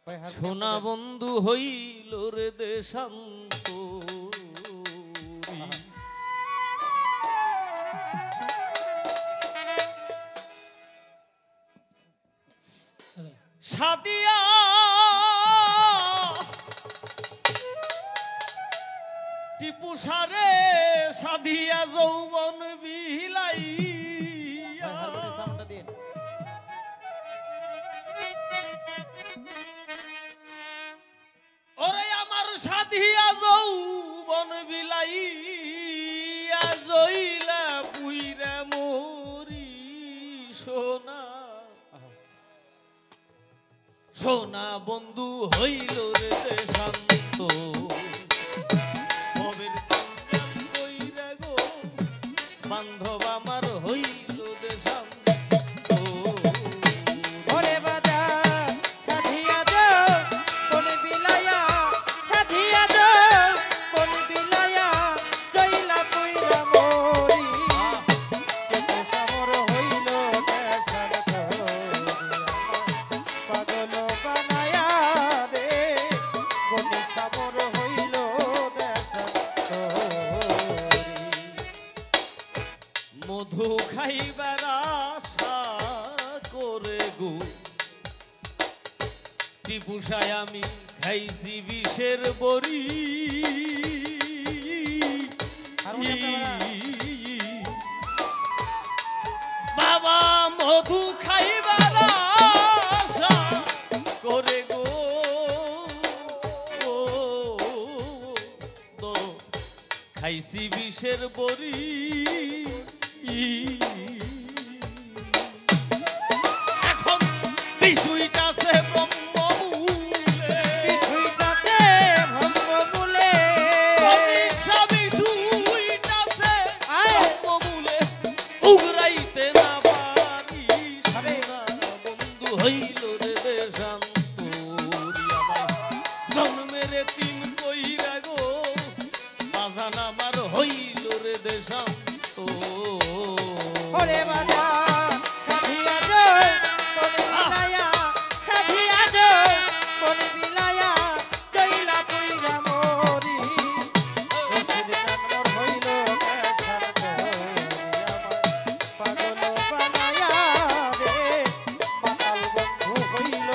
সোনা বন্ধু হইল রে দেশান্ত সাদিয়া টিপু সারে সাদিয়া যৌবন বিলাই ওরে আমার সাদিয়া যৌবন বিলাই জইলা পুইরা মরি সোনা সোনা বন্ধু হইল রে দেশান্ত ভবের কঞ্জান কইরা গো বান্ধব আমার হইল দেশান্ত ওরে বাজা সাধিয়া দো কোন বিলায়া সাধিয়া দো কোন বিলায়া জইলা পুইরা মরি কেতো সামর হইল দেশার পাগল বানায়া রে কোন সামর হইল দেশার মধু খাইবার আশা করে গো টিপুষায় আমি খাইছি বিষের বড়ি বাবা মধু খাইবার আশা করে গো তো খাইছি বিষের বড়ি এখন বিষয়টাছে ব্রহ্মমূলে বিষয়টাতে ভঙ্গমূলে বিষয়টাছে ব্রহ্মমূলে উগরাইতে না পারি সোনা বন্ধু হইল রে দেশান্ত জন্মের তিন কইরা গো বাজান আমার হইল রে দেশান্ত ওরে বাজা সাধিয়া দো কোন বিলায়া সাধিয়া দো কোন বিলায়া জইলা পুইরা মরি রসিদ কামর হইল দেখার পাগল বানায়া রে পাতাল বন্ধু হইল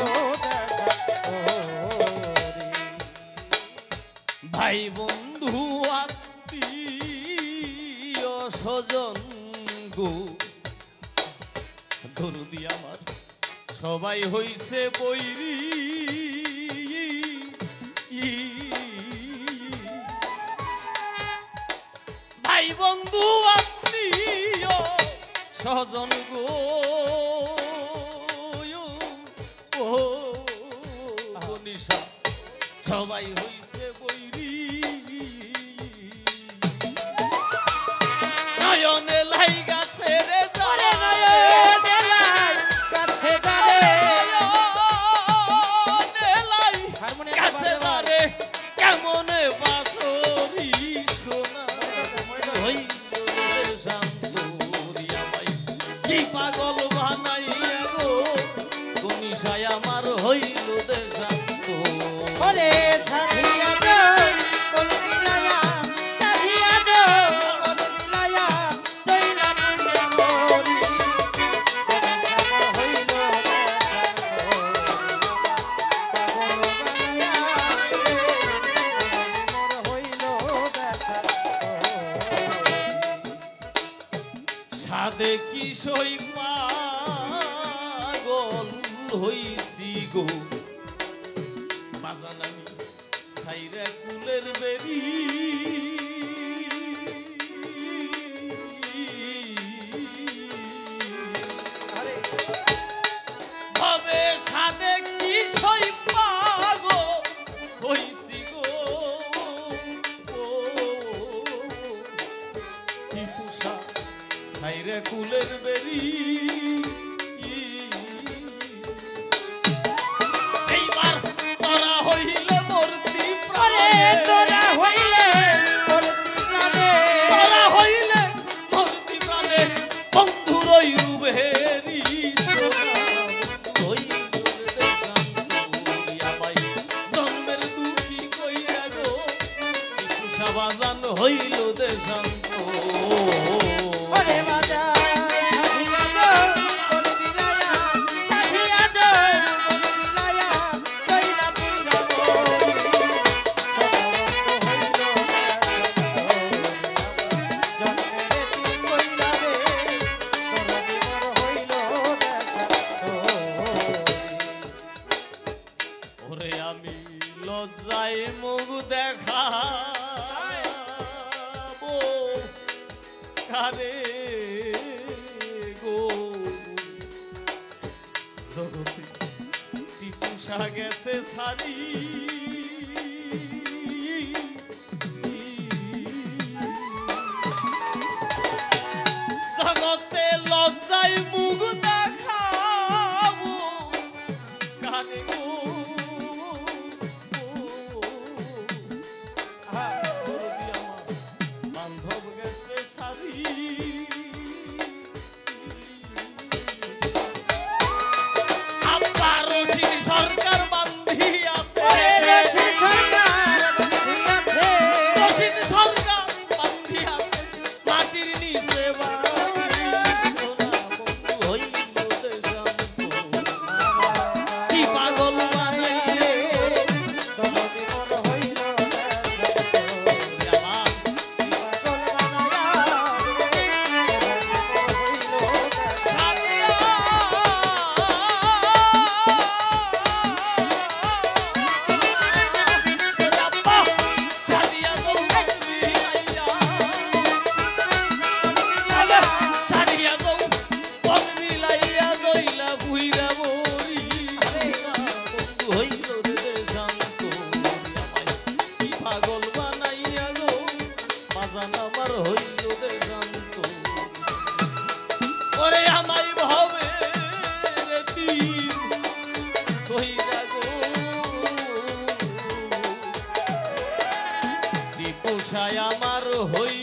দেখার ভাই বন্ধু আত্মীয় স্বজন গো দরদি আমার সবাই হইছে বৈরি ভাই বন্ধু আত্মীয় স্বজন গো ও নিশা সবাই হইছে বৈরি নয়নে লাই গাছে রে ওরে নয়নে লাই গাছে দাঁড়ে নয়নে লাই হারমোনিয়াম গাছে দাঁড়ে কেমনে বাঁশরি সোনা হইল রে শান্তরি আমায় কি পাগল বানাইয়া গো গনিশায় আমার হইল দেশান্ত ওরে সাধিয়া দো কোন বিলায়া সাধিয়া দো কোন বিলায়া জইলা পুইরা মরি সামর হইল পাগল বানায়া মোর হইল দেখার সাদে কি সই পাগল হইছি গো বাজান আমি সাইরা কুলের বেরি ভাবে সাদে কি সই পাগল হইছি গো টিপুষা সাইরা কুলের বেরি এইবার তোরা হইলে মূর্তি ওরে তোরা হইলে মূর্তি প্রাণে তোরা হইলে মূর্তি প্রাণে বন্ধুর ওই রূপেরি সোনা হইল রে দেশান্ত লজ্জায় মুখ দেখাবো কারে গো জগতে টিপুষা গেছে সারি জগতে লজ্জায় মুখ দেখাবো কারে গো দরদি আমার বান্ধব গেছে সারি আব্বা রশিদ সরকার বান্ধি আছে ওরে রশিদ সরকার বান্ধি আছে রশিদ সরকার বান্ধি আছে মাটির নিচে বাড়ি সোনা বন্ধু হইল দেশাম কি পাগল বানাইলে দরদি মন হইল আমার পাগল বানায়া সাদিয়া আব্বা সাদিয়া গো মিলাইয়া আব্বা সাদিয়া গো মিলাইয়া গইলা বুইরা মরি বন্ধু হইল রে শান্ত কি পাগল বানাইয়া গো বাজান আমার হইল রে শান্ত ওরে আমায় ভাবে রে তীর কইরা গো টিপুষায় আমার হই